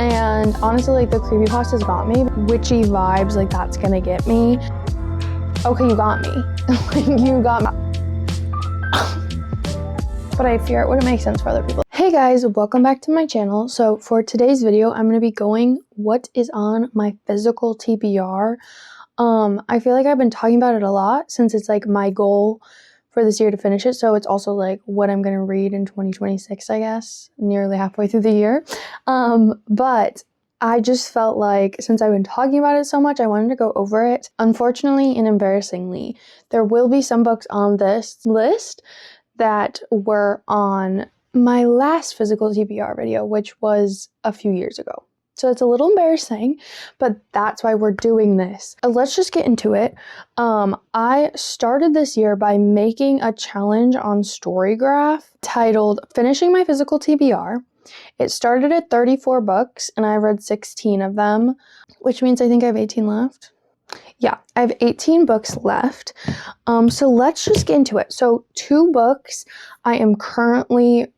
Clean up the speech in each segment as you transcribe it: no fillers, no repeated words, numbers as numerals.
And honestly, like, the creepypastas got me. Witchy vibes, like, that's gonna get me. Okay, you got me. Like, you got me. But I fear it wouldn't make sense for other people. Hey guys, welcome back to my channel. So for today's video, I'm gonna be going what is on my physical TBR. I feel like I've been talking about it a lot since it's like my goal for this year to finish it. So it's also like what I'm gonna read in 2026, I guess, nearly halfway through the year. But I just felt like since I've been talking about it so much, I wanted to go over it. Unfortunately and embarrassingly, there will be some books on this list that were on my last physical TBR video, which was a few years ago. So it's a little embarrassing, but that's why we're doing this. Let's just get into it. I started this year by making a challenge on Storygraph titled Finishing My Physical TBR. It started at 34 books and I read 16 of them, which means I think I have 18 left. Yeah, I have 18 books left. So let's just get into it. So 2 books I am currently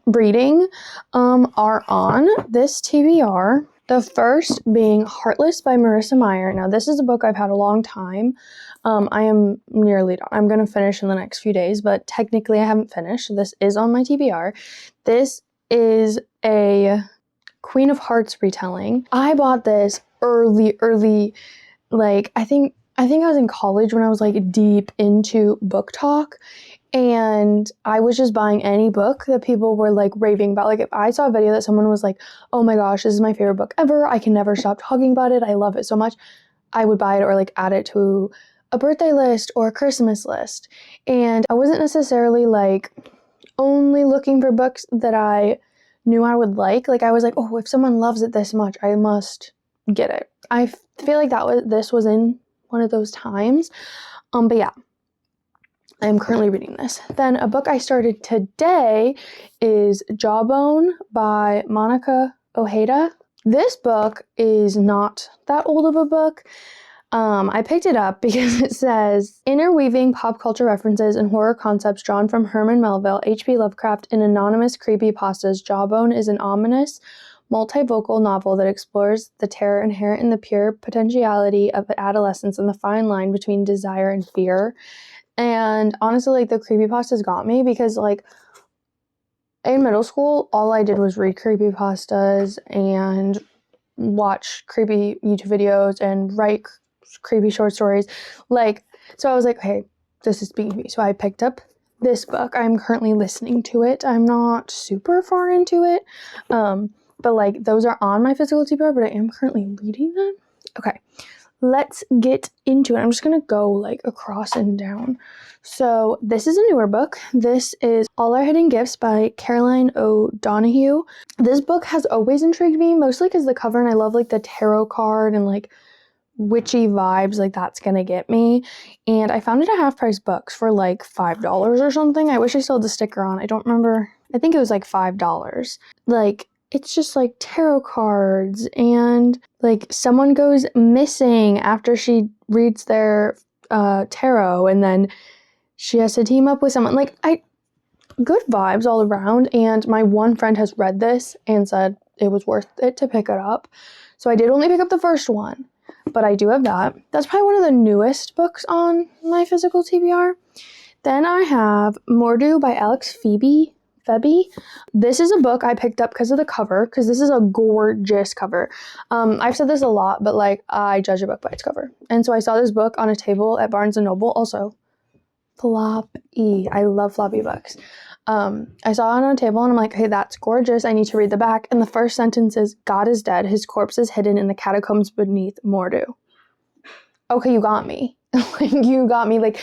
reading are on this TBR. The first being Heartless by Marissa Meyer. Now, this is a book I've had a long time. I am nearly done. I'm going to finish in the next few days, but technically I haven't finished. This is on my TBR. This is a Queen of Hearts retelling. I bought this early, like I think I was in college when I was like deep into book talk, and I was just buying any book that people were like raving about. Like if I saw a video that someone was like, oh my gosh, this is my favorite book ever, I can never stop talking about it, I love it so much, I would buy it or like add it to a birthday list or a Christmas list. And I wasn't necessarily like only looking for books that I knew I would like. Like I was like, oh, if someone loves it this much, I must get it. I feel like this was in one of those times. But yeah, I am currently reading this. Then a book I started today is Jawbone by Monica Ojeda. This book is not that old of a book. I picked it up because it says, interweaving pop culture references and horror concepts drawn from Herman Melville, H.P. Lovecraft, and anonymous creepypastas, Jawbone is an ominous, multivocal novel that explores the terror inherent in the pure potentiality of adolescence and the fine line between desire and fear. And honestly, like, the creepypastas got me because, like, in middle school, all I did was read creepypastas and watch creepy YouTube videos and write creepy short stories. Like, so I was like, okay, this is speaking to me. So I picked up this book. I'm currently listening to it. I'm not super far into it. But like those are on my physical TBR, but I am currently reading them. Okay, let's get into it. I'm just gonna go like across and down. So this is a newer book. This is All Our Hidden Gifts by Caroline O'Donoghue. This book has always intrigued me, mostly because the cover, and I love like the tarot card and like witchy vibes, like that's gonna get me. And I found it at half price books for like $5 or something. I wish I still had the sticker on. I don't remember. I think it was like $5. Like, it's just like tarot cards and like someone goes missing after she reads their tarot, and then she has to team up with someone. Like, good vibes all around. And my one friend has read this and said it was worth it to pick it up. So I did only pick up the first one, but I do have that. That's probably one of the newest books on my physical TBR. Then I have Mordu by Alex Phoebe. This is a book I picked up because of the cover, because this is a gorgeous cover. I've said this a lot, but like I judge a book by its cover. And so I saw this book on a table at Barnes & Noble. Also, floppy. I love floppy books. I saw it on a table and I'm like, hey, that's gorgeous. I need to read the back. And the first sentence is, God is dead. His corpse is hidden in the catacombs beneath Mordu. Okay, you got me. Like, you got me. Like,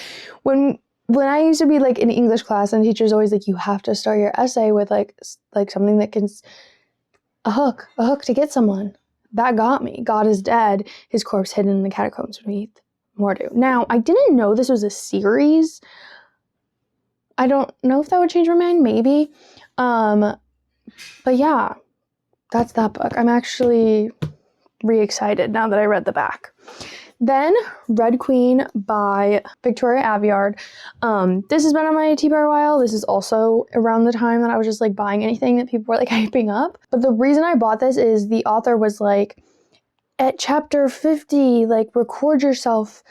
when I used to be like in English class and teachers always like, you have to start your essay with like something that can, a hook to get someone. That got me. God is dead. His corpse hidden in the catacombs beneath Mordu. Now, I didn't know this was a series. I don't know if that would change my mind, maybe. But yeah, that's that book. I'm actually re-excited now that I read the back. Then Red Queen by Victoria Aveyard. This has been on my TBR a while. This is also around the time that I was just like buying anything that people were like hyping up. But the reason I bought this is the author was like, at chapter 50, like record yourself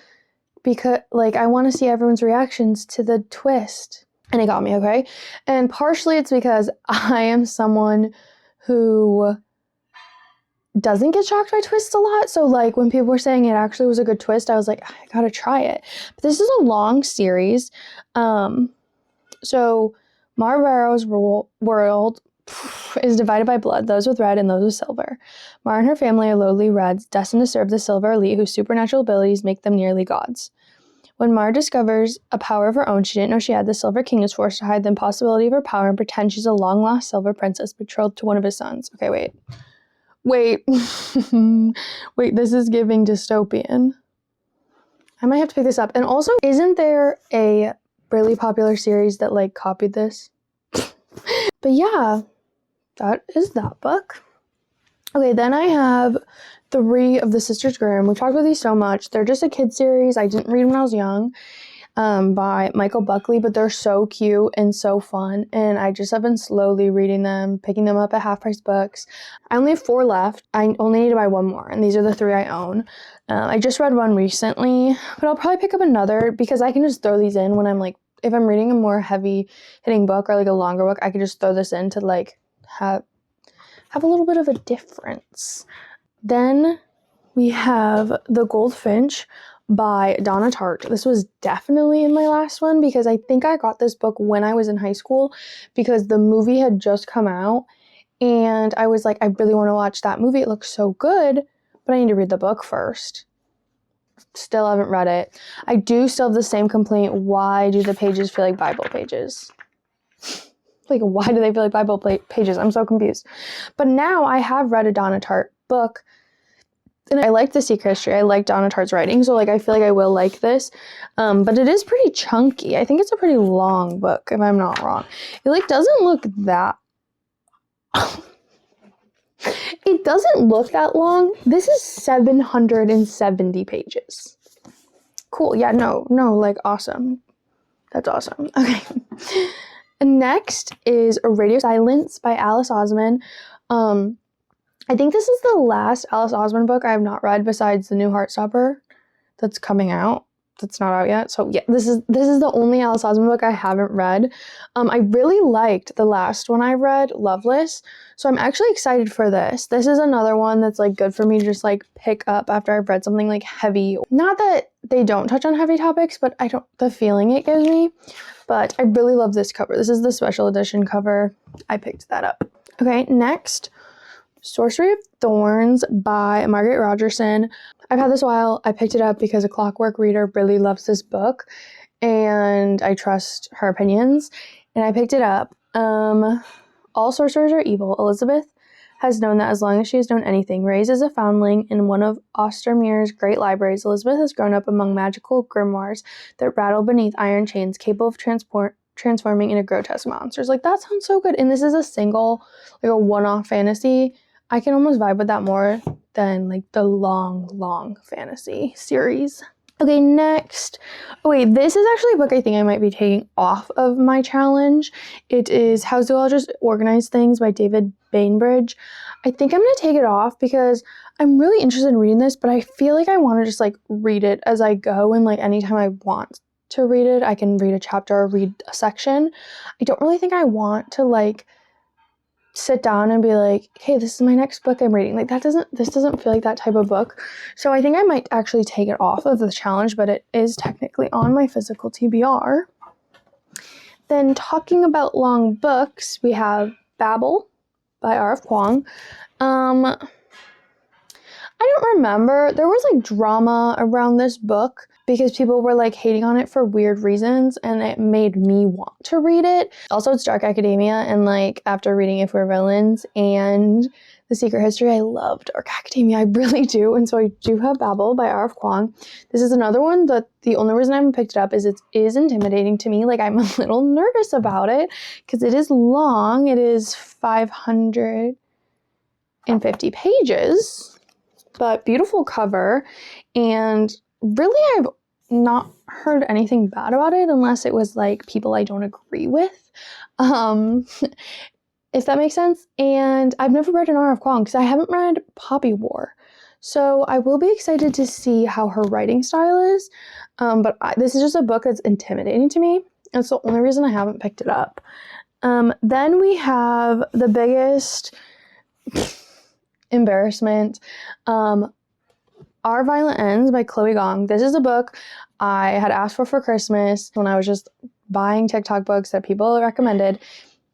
because like I want to see everyone's reactions to the twist. And it got me, okay? And partially it's because I am someone who doesn't get shocked by twists a lot. So like when people were saying it actually was a good twist, I was like, I gotta try it. But this is a long series. So Mara Barrow's world is divided by blood, those with red and those with silver. Mara and her family are lowly reds, destined to serve the silver elite whose supernatural abilities make them nearly gods. When Mara discovers a power of her own she didn't know she had, the Silver King is forced to hide the impossibility of her power and pretend she's a long-lost silver princess betrothed to one of his sons. Okay, wait. Wait, this is giving dystopian. I might have to pick this up. And also, isn't there a really popular series that like copied this? But yeah, that is that book. Okay, then I have 3 of the Sisters Grimm. We've talked about these so much. They're just a kid series. I didn't read when I was young, by Michael Buckley, but they're so cute and so fun. And I just have been slowly reading them, picking them up at half-price books. I only have 4 left. I only need to buy 1 more, and these are the 3 I own. I just read one recently, but I'll probably pick up another because I can just throw these in when I'm like, if I'm reading a more heavy-hitting book or like a longer book, I could just throw this in to like have a little bit of a difference. Then we have The Goldfinch by Donna Tartt. This was definitely in my last one because I think I got this book when I was in high school because the movie had just come out and I was like, I really want to watch that movie. It looks so good, but I need to read the book first. Still haven't read it. I do still have the same complaint. Why do the pages feel like Bible pages? Like, why do they feel like Bible pages? I'm so confused. But now I have read a Donna Tartt book, and I like The Secret History. I like Donna Tartt's writing, so like I feel like I will like this. But it is pretty chunky. I think it's a pretty long book, if I'm not wrong. It like doesn't look that... It doesn't look that long. This is 770 pages. Cool. Yeah, no, like awesome. That's awesome. Okay. Next is Radio Silence by Alice Osman. I think this is the last Alice Osman book I have not read besides the new Heartstopper that's coming out. That's not out yet. So yeah, this is the only Alice Osman book I haven't read. I really liked the last one I read, Loveless. So I'm actually excited for this. This is another one that's like good for me to just like pick up after I've read something like heavy. Not that they don't touch on heavy topics, but the feeling it gives me. But I really love this cover. This is the special edition cover. I picked that up. Okay, next, Sorcery of Thorns by Margaret Rogerson. I've had this a while. I picked it up because a Clockwork reader really loves this book and I trust her opinions, and I picked it up. All sorcerers are evil. Elizabeth has known that as long as she has known anything. Raised as a foundling in one of Ostermere's great libraries, Elizabeth has grown up among magical grimoires that rattle beneath iron chains, capable of transforming into grotesque monsters. Like, that sounds so good. And this is a single, like a one-off fantasy. I can almost vibe with that more than like the long fantasy series. Okay, next. Oh wait, this is actually a book I think I might be taking off of my challenge. It is How Zoologists Organize Things by David Bainbridge. I think I'm going to take it off because I'm really interested in reading this, but I feel like I want to just like read it as I go, and like anytime I want to read it, I can read a chapter or read a section. I don't really think I want to like sit down and be like, hey, this is my next book I'm reading. Like, this doesn't feel like that type of book. So I think I might actually take it off of the challenge, but it is technically on my physical TBR. Then talking about long books, we have Babel by R.F. Kuang. I don't remember. There was like drama around this book because people were like hating on it for weird reasons, and it made me want to read it. Also, it's dark academia, and like after reading If We're Villains and The Secret History, I love dark academia. I really do. And so I do have Babel by R.F. Kuang. This is another one that the only reason I haven't picked it up is it is intimidating to me. Like, I'm a little nervous about it because it is long. It is 550 pages. but beautiful cover, and really I've not heard anything bad about it unless it was like people I don't agree with, if that makes sense. And I've never read an R.F. Kuang because I haven't read Poppy War, so I will be excited to see how her writing style is, but this is just a book that's intimidating to me. That's the only reason I haven't picked it up. Then we have the biggest embarrassment, Our Violent Ends by Chloe Gong. This is a book I had asked for Christmas when I was just buying TikTok books that people recommended.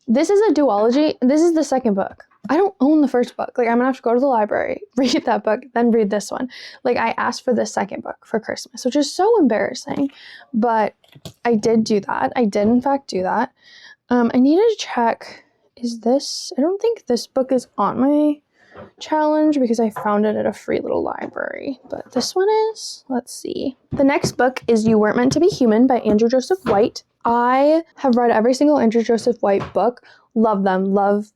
This is a duology. This is the second book. I don't own the first book. Like, I'm gonna have to go to the library, read that book, then read this one. Like, I asked for the second book for Christmas, which is so embarrassing, but I did do that. I did, in fact, do that. I needed to check, I don't think this book is on my challenge because I found it at a free little library, but this one is. Let's see. The next book is You Weren't Meant to Be Human by Andrew Joseph White. I have read every single Andrew Joseph White book. Love them. Love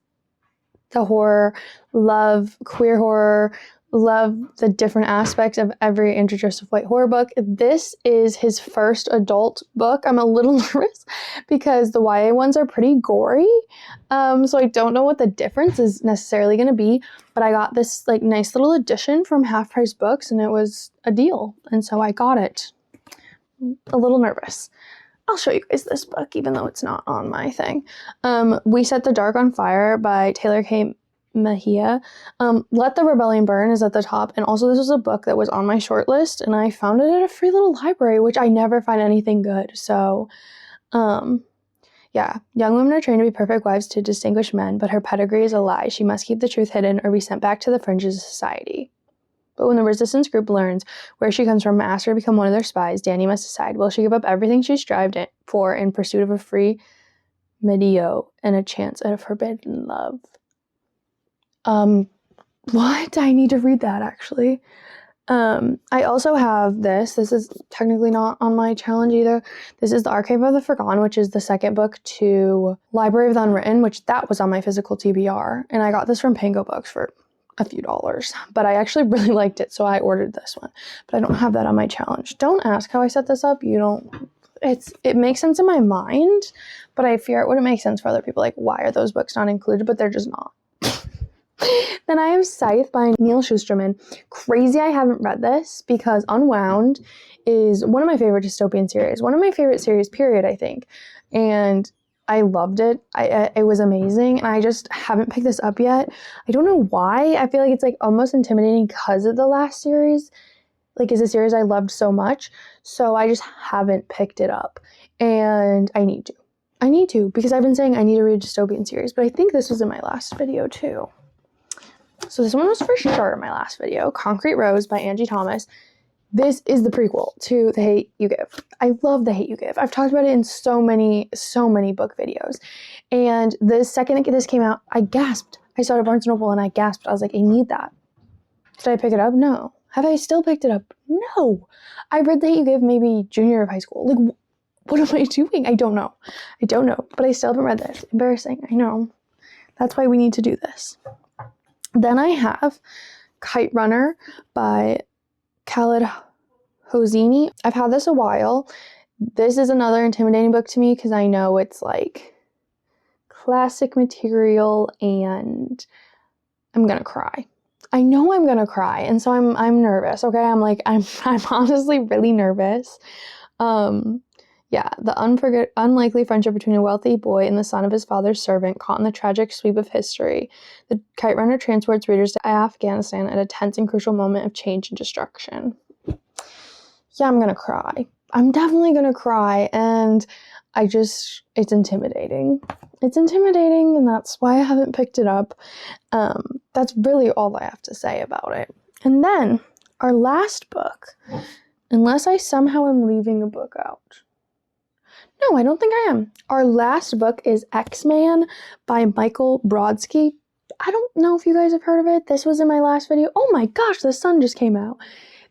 the horror. Love queer horror. Love the different aspects of every Andrew Joseph White horror book. This is his first adult book. I'm a little nervous because the YA ones are pretty gory. So I don't know what the difference is necessarily going to be, but I got this like nice little edition from Half Price Books and it was a deal. And so I got it. A little nervous. I'll show you guys this book even though it's not on my thing. We Set the Dark on Fire by Taylor K. Mejia. Let the Rebellion Burn is at the top, and also this was a book that was on my short list and I found it at a free little library, which I never find anything good. So yeah, young women are trained to be perfect wives to distinguished men, but her pedigree is a lie. She must keep the truth hidden or be sent back to the fringes of society. But when the resistance group learns where she comes from and asks her to become one of their spies, Dani must decide, will she give up everything she strived for in pursuit of a free Medio and a chance at a forbidden love? What? I need to read that, actually. I also have this. This is technically not on my challenge either. This is The Archive of the Forgone, which is the second book to Library of the Unwritten, which that was on my physical TBR. And I got this from Pango Books for a few dollars, but I actually really liked it, so I ordered this one. But I don't have that on my challenge. Don't ask how I set this up. It makes sense in my mind, but I fear it wouldn't make sense for other people. Like, why are those books not included? But they're just not. Then I have Scythe by Neil Shusterman. Crazy I haven't read this because Unwound is one of my favorite dystopian series. One of my favorite series, period, I think. And I loved it. It was amazing. And I just haven't picked this up yet. I don't know why. I feel like it's like almost intimidating because of the last series. Like, it's a series I loved so much. So I just haven't picked it up. And I need to because I've been saying I need to read a dystopian series. But I think this was in my last video too. So this one was for sure in my last video. Concrete Rose by Angie Thomas. This is the prequel to The Hate U Give. I love The Hate U Give. I've talked about it in so many book videos. And the second this came out, I gasped. I saw it at Barnes & Noble and I gasped. I was like, I need that. Did I pick it up? No. Have I still picked it up? No. I read The Hate U Give maybe junior year of high school. Like, what am I doing? I don't know. But I still haven't read this. Embarrassing. I know. That's why we need to do this. Then I have Kite Runner by Khaled Hosseini. I've had this a while. This is another intimidating book to me because I know it's like classic material and I'm gonna cry. I know I'm gonna cry, and so I'm nervous. Okay, I'm honestly really nervous. Yeah, the unlikely friendship between a wealthy boy and the son of his father's servant caught in the tragic sweep of history. The Kite Runner transports readers to Afghanistan at a tense and crucial moment of change and destruction. Yeah, I'm gonna cry. I'm definitely gonna cry, and it's intimidating. It's intimidating, and that's why I haven't picked it up. That's really all I have to say about it. And then, our last book, unless I somehow am leaving a book out. No, I don't think I am. Our last book is X-Man by Michael Brodsky. I don't know if you guys have heard of it. This was in my last video. Oh my gosh, the sun just came out.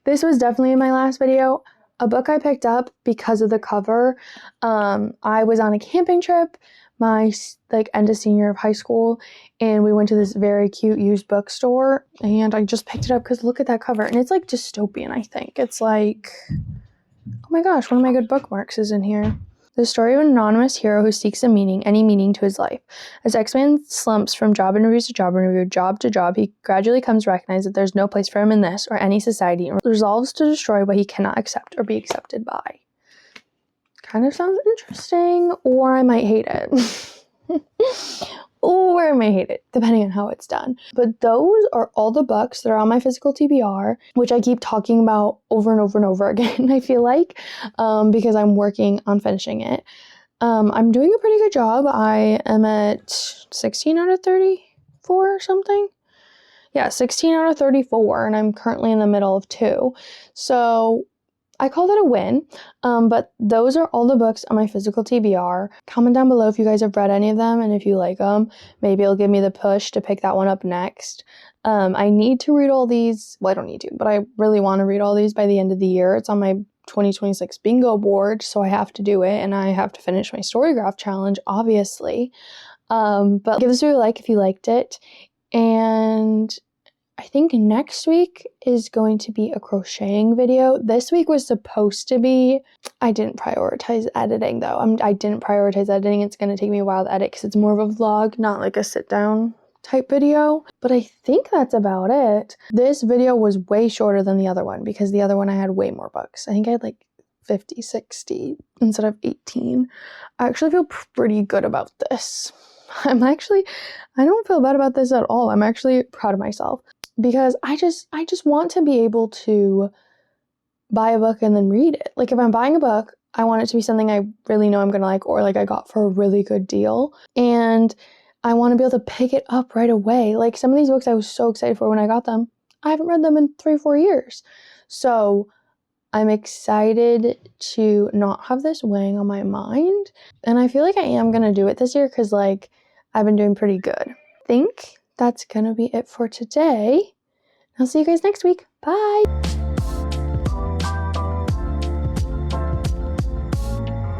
This was definitely in my last video. A book I picked up because of the cover. I was on a camping trip. my like end of senior of high school, and we went to this very cute used bookstore, and I just picked it up because look at that cover, and it's like dystopian. I think it's like, oh my gosh, one of my good bookmarks is in here. The story of an anonymous hero who seeks any meaning to his life. As X-Man slumps from job interviews to job interview, job to job, he gradually comes to recognize that there's no place for him in this or any society, and resolves to destroy what he cannot accept or be accepted by. Kind of sounds interesting, or I might hate it. Or I might hate it, depending on how it's done. But those are all the books that are on my physical TBR, which I keep talking about over and over and over again, I feel like, because I'm working on finishing it. I'm doing a pretty good job. I am at 16 out of 34 or something. Yeah, 16 out of 34, and I'm currently in the middle of 2. So I call that a win, but those are all the books on my physical TBR. Comment down below if you guys have read any of them, and if you like them, maybe it'll give me the push to pick that one up next. I need to read all these. Well, I don't need to, but I really want to read all these by the end of the year. It's on my 2026 bingo board, so I have to do it, and I have to finish my Storygraph challenge, obviously. But give this video a like if you liked it, and I think next week is going to be a crocheting video. This week was supposed to be, I didn't prioritize editing though. I didn't prioritize editing. It's going to take me a while to edit because it's more of a vlog, not like a sit down type video. But I think that's about it. This video was way shorter than the other one because the other one I had way more books. I think I had like 50, 60 instead of 18. I actually feel pretty good about this. I don't feel bad about this at all. I'm actually proud of myself. Because I just want to be able to buy a book and then read it. Like if I'm buying a book, I want it to be something I really know I'm going to like, or like I got for a really good deal. And I want to be able to pick it up right away. Like some of these books I was so excited for when I got them. I haven't read them in 3 or 4 years. So I'm excited to not have this weighing on my mind. And I feel like I am going to do it this year because like I've been doing pretty good. I think that's gonna be it for today. I'll see you guys next week. Bye!